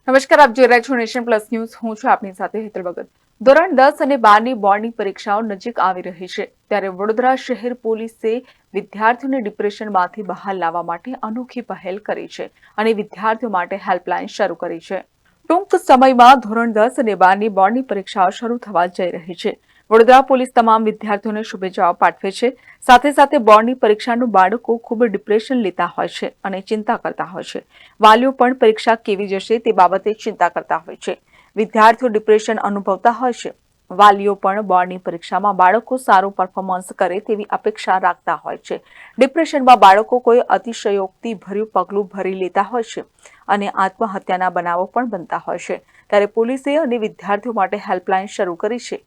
નમસ્કાર, આપ જોઈ રહ્યા છો નેશન પ્લસ ન્યૂઝ. હું છું આપની સાથે હેતલ ભગત. ધોરણ 10 અને 12ની બોર્ડની પરીક્ષાઓ નજીક આવી રહી છે, ત્યારે વડોદરા શહેર પોલીસે વિદ્યાર્થીઓને ડિપ્રેશનમાંથી બહાર લાવવા માટે અનોખી પહેલ કરી છે અને વિદ્યાર્થીઓ માટે હેલ્પલાઇન શરૂ કરી છે. ટૂંક સમયમાં ધોરણ 10 અને 12ની બોર્ડની પરીક્ષાઓ શરૂ થવા જઈ રહી છે. વડોદરા પોલીસ તમામ વિદ્યાર્થીઓને શુભેચ્છાઓ પાઠવે છે. સાથે સાથે બોર્ડની પરીક્ષાનું બાળકો ખૂબ ડિપ્રેશન લેતા હોય છે અને ચિંતા કરતા હોય છે. વાલીઓ પણ પરીક્ષા કેવી જશે તે બાબતે ચિંતા કરતા હોય છે. વિદ્યાર્થીઓ ડિપ્રેશન અનુભવતા હોય છે. વાલીઓ પણ બોર્ડની પરીક્ષામાં બાળકો સારું પરફોર્મન્સ કરે તેવી અપેક્ષા રાખતા હોય છે. ડિપ્રેશનમાં બાળકો કોઈ અતિશયોક્તિ ભર્યું પગલું ભરી લેતા હોય છે અને આત્મહત્યાના બનાવો પણ બનતા હોય છે. ત્યારે પોલીસે અને વિદ્યાર્થીઓ માટે હેલ્પલાઇન શરૂ કરી છે.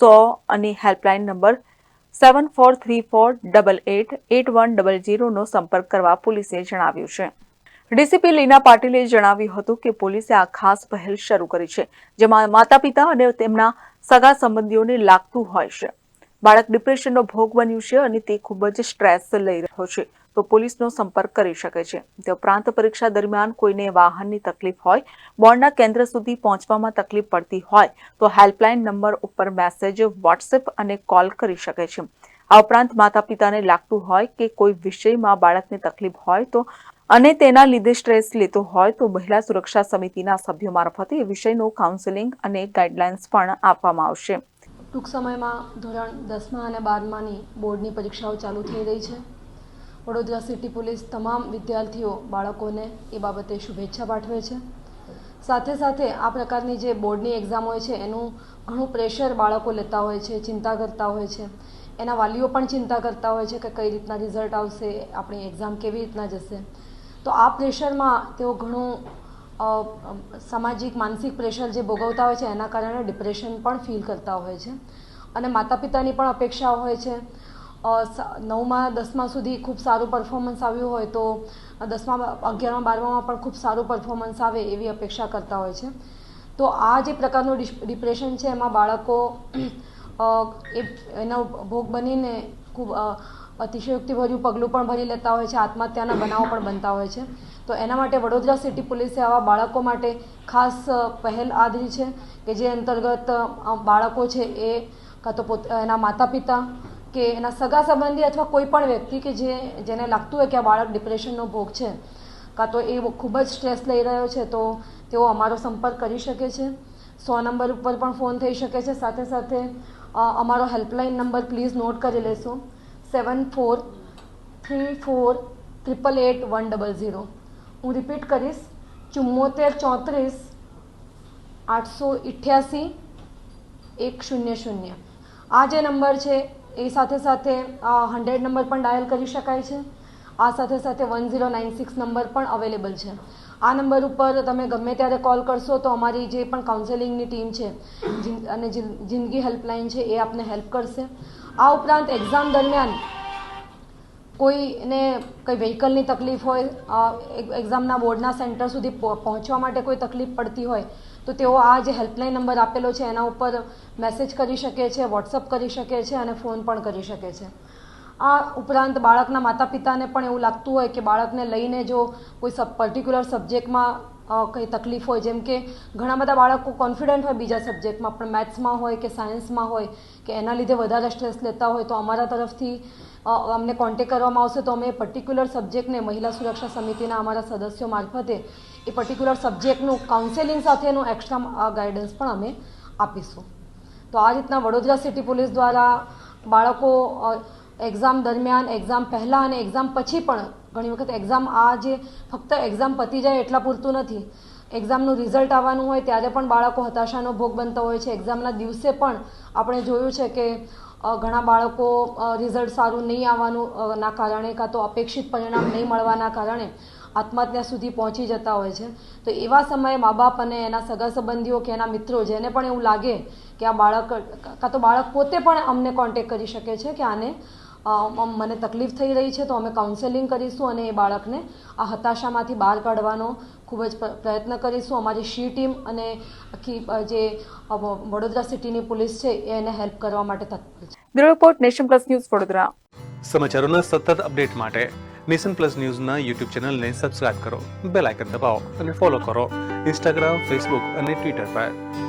100 અને હેલ્પલાઇન નંબર 7434888100 નો સંપર્ક કરવા પોલીસે જણાવ્યું છે. ડીસીપી લીના પાટીલે જણાવ્યું હતું કે પોલીસે આ ખાસ પહેલ શરૂ કરી છે, જેમાં માતા પિતા અને તેમના સગા સંબંધીઓને લાગતું હોય છે બાળક ડિપ્રેશનનો ભોગ બન્યું છે અને તે ખૂબ જ સ્ટ્રેસ લઈ રહ્યો છે, તો પોલીસનો સંપર્ક કરી શકે છે. તે ઉપરાંત પરીક્ષા દરમિયાન કોઈને વાહનની તકલીફ હોય, બોર્ડના કેન્દ્ર સુધી પહોંચવામાં તકલીફ પડતી હોય તો હેલ્પલાઇન નંબર ઉપર મેસેજ, વોટ્સએપ અને કોલ કરી શકે છે. આ ઉપરાંત માતા પિતાને લાગતું હોય કે કોઈ વિષયમાં બાળકને તકલીફ હોય તો અને તેના લીધે સ્ટ્રેસ લેતો હોય તો મહિલા સુરક્ષા સમિતિના સભ્યો મારફતે એ વિષયનું કાઉન્સેલિંગ અને ગાઈડલાઇન્સ પણ આપવામાં આવશે. ટૂંક સમયમાં ધોરણ 10મા અને 12માની બોર્ડની પરીક્ષાઓ ચાલુ થઈ રહી છે. વડોદરા સિટી પોલીસ તમામ વિદ્યાર્થીઓ બાળકોને એ બાબતે શુભેચ્છા પાઠવે છે. સાથે સાથે આ પ્રકારની જે બોર્ડની એક્ઝામ હોય છે એનું ઘણું પ્રેશર બાળકો લેતા હોય છે, ચિંતા કરતા હોય છે. એના વાલીઓ પણ ચિંતા કરતા હોય છે કે કઈ રીતના રિઝલ્ટ આવશે, આપણી એક્ઝામ કેવી રીતના જશે. તો આ પ્રેશરમાં તેઓ ઘણું સામાજિક માનસિક પ્રેશર જે ભોગવતા હોય છે એના કારણે ડિપ્રેશન પણ ફીલ કરતા હોય છે. અને માતા પિતાની પણ અપેક્ષા હોય છે 9મા 10મા સુધી ખૂબ સારું પરફોર્મન્સ આવ્યું હોય તો 10મા 11મા 12મામાં પણ ખૂબ સારું પરફોર્મન્સ આવે એવી અપેક્ષા કરતા હોય છે. તો આ જે પ્રકારનું ડિપ્રેશન છે એમાં બાળકો એનો ભોગ બનીને ખૂબ અતિશયોક્તિભર્યું પગલું પણ ભરી લેતા હોય છે, આત્મહત્યાના બનાવો પણ બનતા હોય છે. તો એના માટે વડોદરા સિટી પોલીસે આવા બાળકો માટે ખાસ પહેલ આદરી છે કે જે અંતર્ગત બાળકો છે એ કાં તો એના માતા પિતા કે એના સગા સંબંધી અથવા કોઈ પણ વ્યક્તિ કે જેને લાગતું હોય કે આ બાળક ડિપ્રેશનનો ભોગ છે કાં તો એ ખૂબ જ સ્ટ્રેસ લઈ રહ્યો છે તો તેઓ અમારો સંપર્ક કરી શકે છે. 100 નંબર ઉપર પણ ફોન થઈ શકે છે. સાથે સાથે અમારો હેલ્પલાઇન નંબર પ્લીઝ નોટ કરી લેશો, 7434888100. હું રિપીટ કરીશ, 7434888100. આ જે નંબર છે એ સાથે સાથે 100 નંબર પણ ડાયલ કરી શકાય છે. આ સાથે સાથે 1096 નંબર પણ અવેલેબલ છે. આ નંબર ઉપર તમે ગમે ત્યારે કોલ કરશો તો અમારી જે પણ કાઉન્સેલિંગની ટીમ છે અને જિંદગી હેલ્પલાઇન છે એ આપને હેલ્પ કરશે. આ ઉપરાંત એક્ઝામ દરમિયાન કોઈને કંઈ વ્હીકલની તકલીફ હોય, એક્ઝામના બોર્ડના સેન્ટર સુધી પહોંચવા માટે કોઈ તકલીફ પડતી હોય તો તેઓ આ જે હેલ્પલાઇન નંબર આપેલો છે એના ઉપર મેસેજ કરી શકે છે, વોટ્સઅપ કરી શકે છે અને ફોન પણ કરી શકે છે. આ ઉપરાંત બાળકના માતા પિતાને પણ એવું લાગતું હોય કે બાળકને લઈને જો કોઈ પર્ટિક્યુલર સબ્જેક્ટમાં કંઈ તકલીફ હોય, જેમ કે ઘણા બધા બાળકો કોન્ફિડન્ટ હોય બીજા સબ્જેક્ટમાં પણ મેથ્સમાં હોય કે સાયન્સમાં હોય કે એના લીધે વધારે સ્ટ્રેસ લેતા હોય તો અમારા તરફથી અમને કોન્ટેક્ટ કરવામાં આવશે તો અમે પર્ટિક્યુલર સબ્જેક્ટને મહિલા સુરક્ષા સમિતિના અમારા સદસ્યો મારફતે એ પર્ટિક્યુલર સબ્જેક્ટનું કાઉન્સેલિંગ સાથેનું એક્સ્ટ્રા ગાઈડન્સ પણ અમે આપીશું. તો આ રીતના વડોદરા સિટી પોલીસ દ્વારા બાળકો એક્ઝામ દરમિયાન, એક્ઝામ પહેલાં અને એક્ઝામ પછી પણ ઘણી વખત એક્ઝામ જે ફક્ત એક્ઝામ પતી જાય એટલા પૂરતું નથી, એક્ઝામનું રિઝલ્ટ આવવાનું હોય ત્યારે પણ બાળકો હતાશાનો ભોગ બનતા હોય છે. એક્ઝામના દિવસે પણ આપણે જોયું છે કે ઘણા બાળકો રિઝલ્ટ સારું નહીં આવવાનું ના કારણે કાં તો અપેક્ષિત પરિણામ નહીં મળવાના કારણે આત્મહત્યા સુધી પહોંચી જતા હોય છે. તો એવા સમયે મા બાપ અને એના સગા સંબંધીઓ કે એના મિત્રો જેને પણ એવું લાગે કે આ બાળક કાં તો બાળક પોતે પણ અમને કોન્ટેક્ટ કરી શકે છે કે આને મને તકલીફ થઈ રહી છે તો અમે કાઉન્સેલિંગ કરીશું અને એ બાળકને આ હતાશામાંથી બહાર કાઢવાનો ખૂબ જ પ્રયત્ન કરીશું. અમારી શી ટીમ અને આખી જે વડોદરા સિટીની પોલીસ છે એને હેલ્પ કરવા માટે તત્પર છે. Bureau report, nation plus news, Vadodara. સમાચારોના સતત અપડેટ માટે નેશન પ્લસ ન્યૂઝના યુટ્યુબ ચેનલને સબસ્ક્રાઇબ કરો, બેલ આઇકન દબાવો અને ફોલો કરો ઇન્સ્ટાગ્રામ, ફેસબુક અને ટ્વિટર પર.